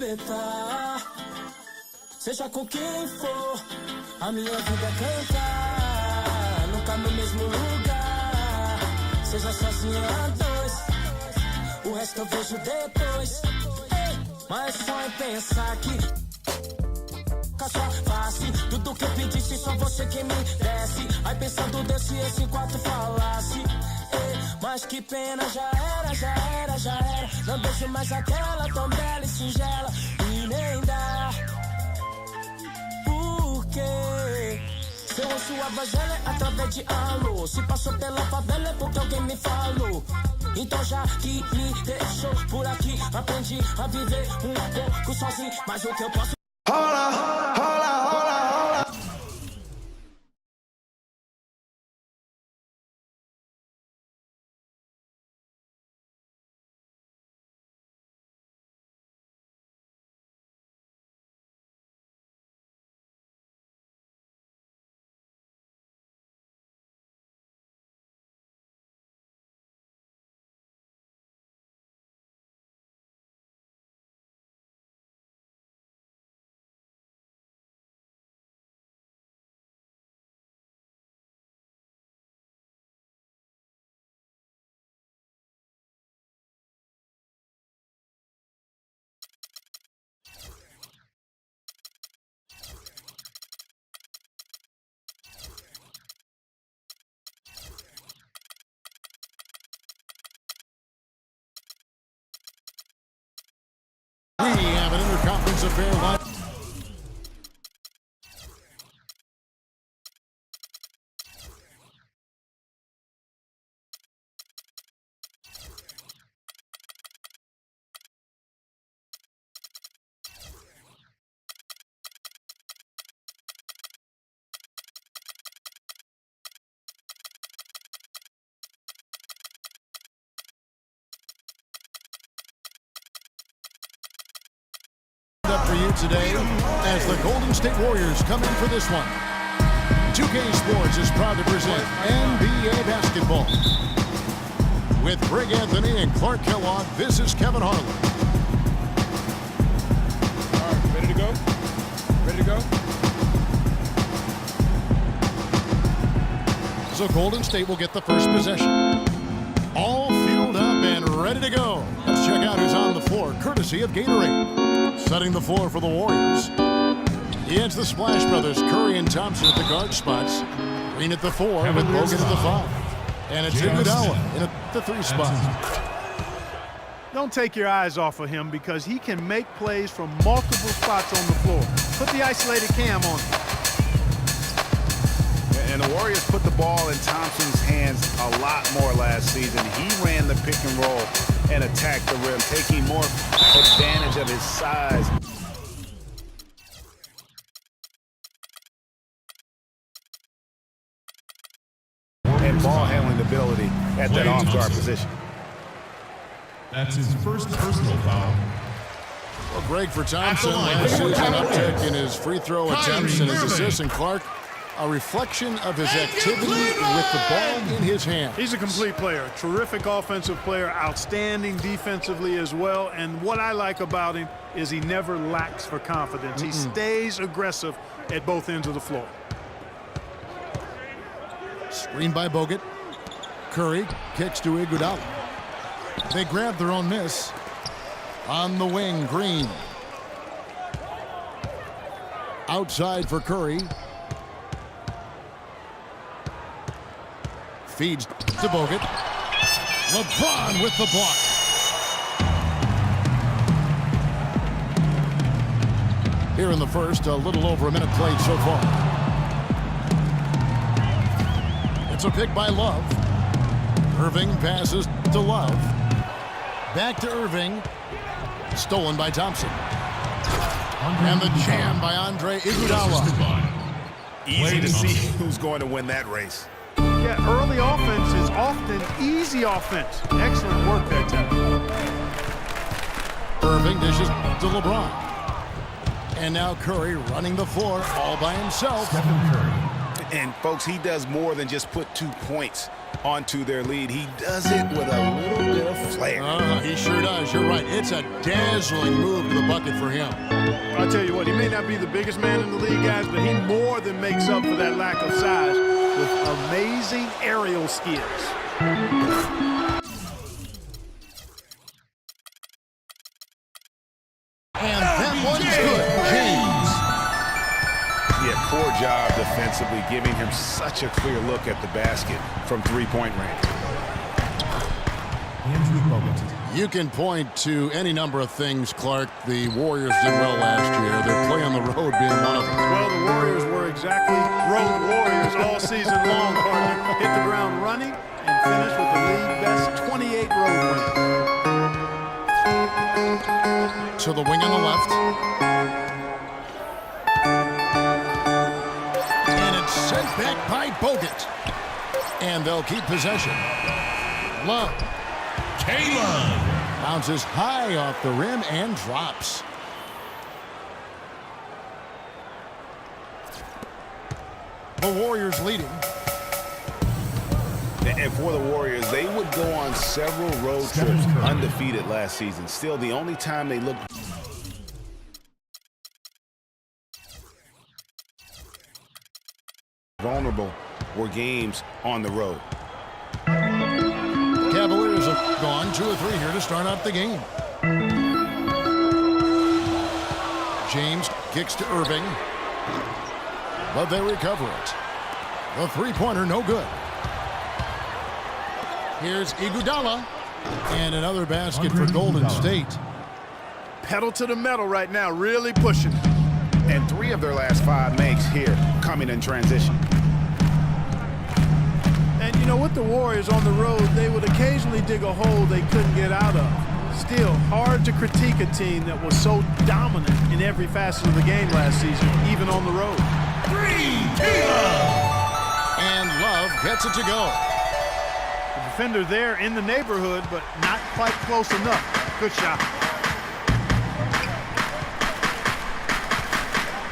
você tá. Seja com quem for, a minha vida é cantar. Nunca no mesmo lugar. Seja sozinho a dois, o resto eu vejo depois. Mas só em pensar que só face tudo que eu pedisse, só você que me desse. Aí pensando Deus se esse quarto falasse. Mas que pena, já era, já era, já era. Não deixo mais aquela tão bela e singela. E nem dá. Porque se eu ouço a voz dela é através de alô. Se passou pela favela é porque alguém me falou. Então já que me deixou por aqui, aprendi a viver um pouco sozinho. Mas o que eu posso... Rola, rola, rola, rola. We have an interconference affair line. Up for you today as the Golden State Warriors come in for this one. 2K Sports is proud to present NBA basketball. With Greg Anthony and Clark Kellogg, this is Kevin Harlan. All right, ready to go? Ready to go? So Golden State will get the first possession. All fueled up and ready to go. Let's check out who's on the floor, courtesy of Gatorade. Setting the floor for the Warriors. It's the Splash Brothers, Curry and Thompson at the guard spots. Green at the 4 with Bogut at the 5. And it's Iguodala in at the 3 spot. Don't take your eyes off of him because he can make plays from multiple spots on the floor. Put the isolated cam on him. And the Warriors put the ball in Thompson's hands a lot more last season. He ran the pick and roll and attacked the rim, taking more advantage of his size. And ball handling ability at that off-guard position. That's his first personal foul. Well, Greg, for Thompson, last season uptick in his free throw attempts and his assists, and Clark, a reflection of his activity with the ball in his hand. He's a complete player, terrific offensive player, outstanding defensively as well. And what I like about him is he never lacks for confidence. He stays aggressive at both ends of the floor. Screen by Bogut. Curry kicks to Iguodala. They grab their own miss. On the wing, Green. Outside for Curry. Feeds to Bogut. LeBron with the block. Here in the first, a little over a minute played so far. It's a pick by Love. Irving passes to Love. Back to Irving. Stolen by Thompson. And the jam by Andre Iguodala. Easy to see who's going to win that race. Yeah, early offense is often easy offense. Excellent work there, Ted. Irving dishes to LeBron. And now Curry running the floor all by himself. And, folks, he does more than just put 2 points onto their lead. He does it with a little bit of flair. He sure does. You're right. It's a dazzling move to the bucket for him. I'll tell you what, he may not be the biggest man in the league, guys, but he more than makes up for that lack of size with amazing aerial skills. And that one's good. James. Yeah, poor job defensively, giving him such a clear look at the basket from three-point range. Andrew Bogut. You can point to any number of things, Clark. The Warriors did well last year. Their play on the road being one of them. Well, the Warriors were exactly road warriors all season long, partner. Hit the ground running and finished with the league best 28 road wins. To the wing on the left. And it's sent back by Bogut. And they'll keep possession. Love. Caleb. Bounces high off the rim and drops. The Warriors leading. And for the Warriors, they would go on several road trips undefeated last season. Still, the only time they looked vulnerable were games on the road. Cavaliers have gone 2 or 3 here to start out the game. James kicks to Irving. But they recover it. The three-pointer no good. Here's Iguodala. And another basket for Golden State. Pedal to the metal right now, really pushing. And 3 of their last 5 makes here coming in transition. And you know, with the Warriors on the road, they would occasionally dig a hole they couldn't get out of. Still, hard to critique a team that was so dominant in every facet of the game last season, even on the road. And Love gets it to go. The defender there in the neighborhood, but not quite close enough. Good shot.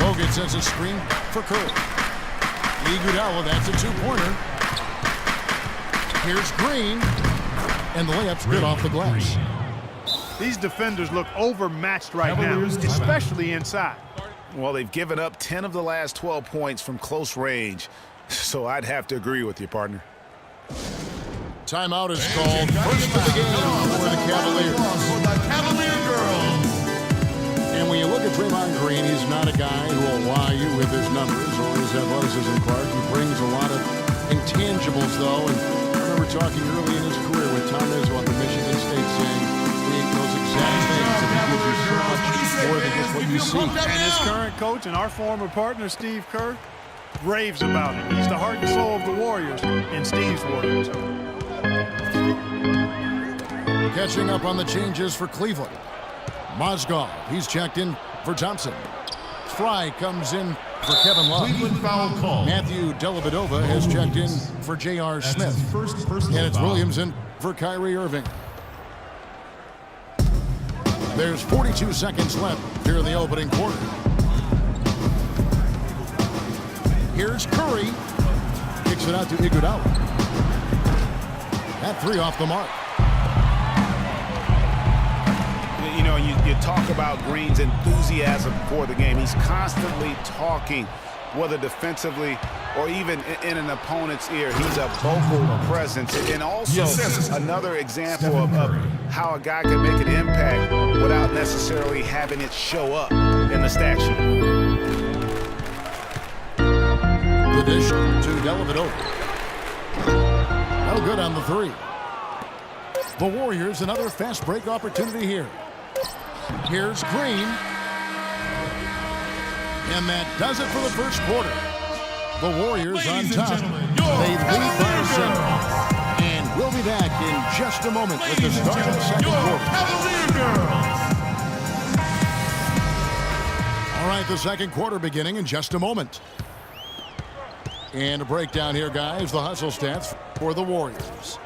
Bogut sends a screen for Curry. Iguodala, that's a 2-pointer. Here's Green. And the layup's good off the glass. These defenders look overmatched right now, especially inside. Well, they've given up 10 of the last 12 points from close range. So I'd have to agree with you, partner. Timeout is called. First of the game for the Cavaliers. Cavalier girls. And when you look at Draymond Green, he's not a guy who will wow you with his numbers or his athleticism, Clark. He brings a lot of intangibles, though. And I remember talking early in his career with Tom Izzo at the Michigan State saying those exact things that he gives you so much more than just what you see. And his current coach and our former partner, Steve Kerr, raves about him. He's the heart and soul of the Warriors and Steve's Warriors. Catching up on the changes for Cleveland. Mozgov, he's checked in for Thompson. Fry comes in for Kevin Love. Cleveland foul call. Matthew Dellavedova has checked in for J.R. Smith. And it's Williams in for Kyrie Irving. There's 42 seconds left here in the opening quarter. Here's Curry. Kicks it out to Iguodala. That 3 off the mark. You know, you talk about Green's enthusiasm for the game. He's constantly talking, whether defensively or even in an opponent's ear. He's a vocal presence. And also another example of how a guy can make an impact without necessarily having it show up in the stat sheet. The dish to Dellavedova. No good on the 3. The Warriors, another fast break opportunity here. Here's Green. And that does it for the first quarter. The Warriors on top. They lead by 7. And we'll be back in just a moment with the start of the second quarter. All right, the second quarter beginning in just a moment. And a breakdown here, guys. The hustle stats for the Warriors.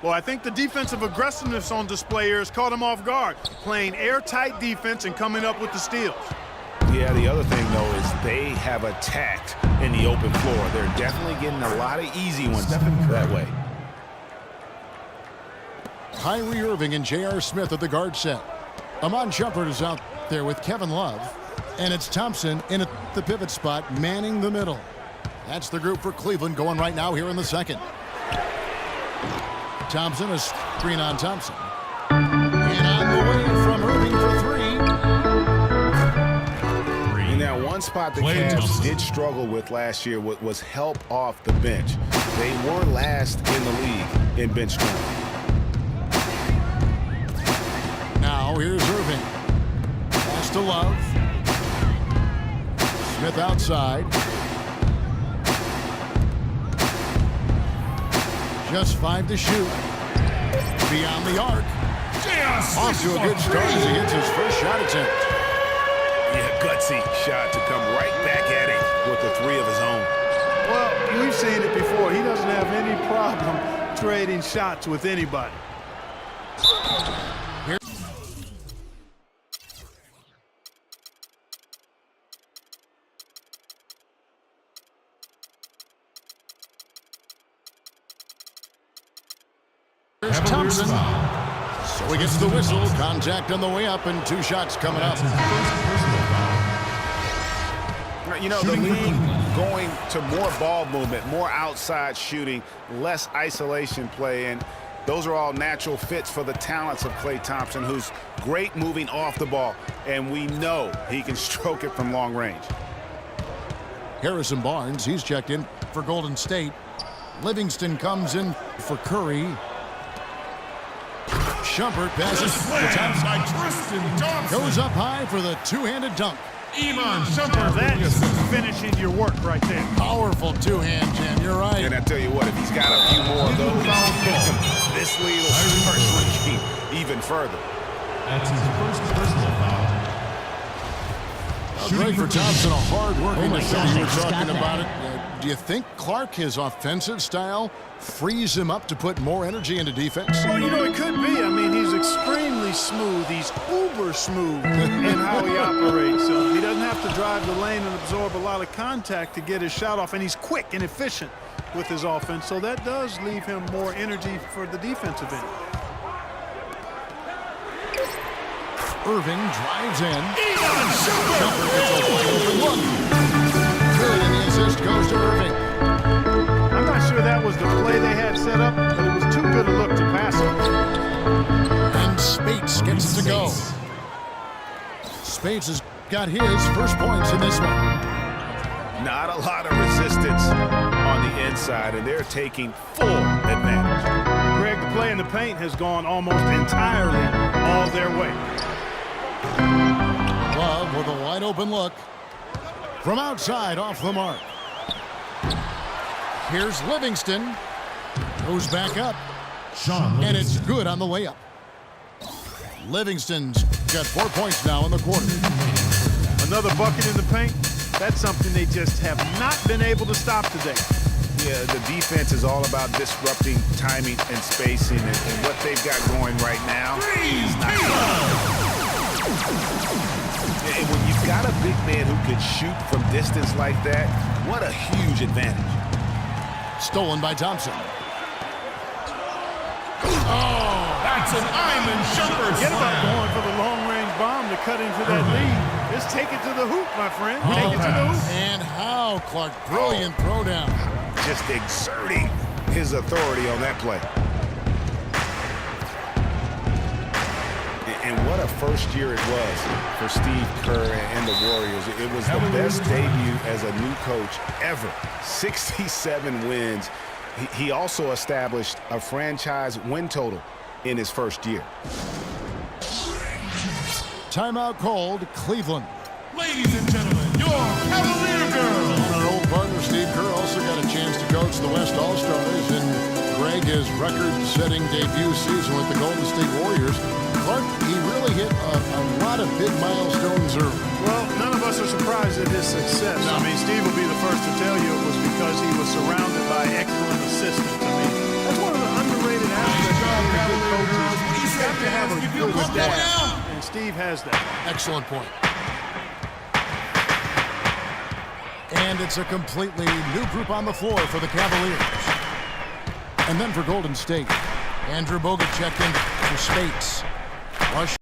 Well, I think the defensive aggressiveness on display here has caught him off guard, playing airtight defense and coming up with the steals. Yeah, the other thing, though, is they have attacked in the open floor. They're definitely getting a lot of easy ones that way. Kyrie Irving and J.R. Smith at the guard set. Iman Shumpert is out there with Kevin Love. And it's Thompson in at the pivot spot, manning the middle. That's the group for Cleveland going right now here in the second. Thompson is screen on Thompson. And on the way from Irving for three. And now one spot the Cavs did struggle with last year was help off the bench. They were last in the league in bench strength. Now here's Irving. Pass to Love. Smith outside. Just 5 to shoot. Beyond the arc. Off to a good start as he hits his first shot attempt. Yeah, gutsy shot to come right back at him with the three of his own. Well, we've seen it before. He doesn't have any problem trading shots with anybody. Here's Thompson. So he gets the whistle. Contact on the way up and 2 shots coming up. You know, the league going to more ball movement, more outside shooting, less isolation play, and those are all natural fits for the talents of Klay Thompson, who's great moving off the ball, and we know he can stroke it from long range. Harrison Barnes, he's checked in for Golden State. Livingston comes in for Curry. Shumpert passes to Thompson. Goes up high for the two-handed dunk. Iman Shumpert. That's finishing your work right there. Powerful two-hand jam, you're right. And I tell you what, if he's got a few more of those, this lead will start shrinking even further. That's his first personal foul. Great for Thompson, a hard-working defender. You were talking about it. Do you think Clark, his offensive style, frees him up to put more energy into defense? Well, you know, it could be. I mean, he's extremely smooth. He's uber smooth in how he operates. So he doesn't have to drive the lane and absorb a lot of contact to get his shot off. And he's quick and efficient with his offense. So that does leave him more energy for the defensive end. Irving drives in. Shumpert gets a wide open look. Good, and the assist goes to Irving. I'm not sure that was the play they had set up, but it was too good a look to pass it. And Spates gets to go. Spates has got his first points in this one. Not a lot of resistance on the inside, and they're taking full advantage. Greg, the play in the paint has gone almost entirely all their way. Love with a wide open look. From outside, off the mark. Here's Livingston. Goes back up. And it's good on the way up. Livingston's got 4 points now in the quarter. Another bucket in the paint. That's something they just have not been able to stop today. Yeah, the defense is all about disrupting timing and spacing, and what they've got going right now is not good. And when you've got a big man who can shoot from distance like that, what a huge advantage. Stolen by Thompson. Oh, that's an Iman Shumpert Forget about slam. going for the long-range bomb to cut into that lead. Just take it to the hoop, my friend. Take it to the hoop. And how, Clark. Brilliant throwdown. Just exerting his authority on that play. And what a first year it was for Steve Kerr and the Warriors. It was the best debut as a new coach ever. 67 wins. He also established a franchise win total in his first year. Timeout called, Cleveland. Ladies and gentlemen, your Cavalier girl. And our old partner Steve Kerr also got a chance to coach the West All-Stars. And Greg, his record-setting debut season with the Golden State Warriors. Clark, he really hit a lot of big milestones early. Well, none of us are surprised at his success. I mean, Steve will be the first to tell you it was because he was surrounded by excellent assistants. I mean, that's one of the underrated aspects of being a good coach. You've got to have a good staff, and Steve has that. Excellent point. And it's a completely new group on the floor for the Cavaliers. And then for Golden State, Andrew Bogut checked in for Spates. Rush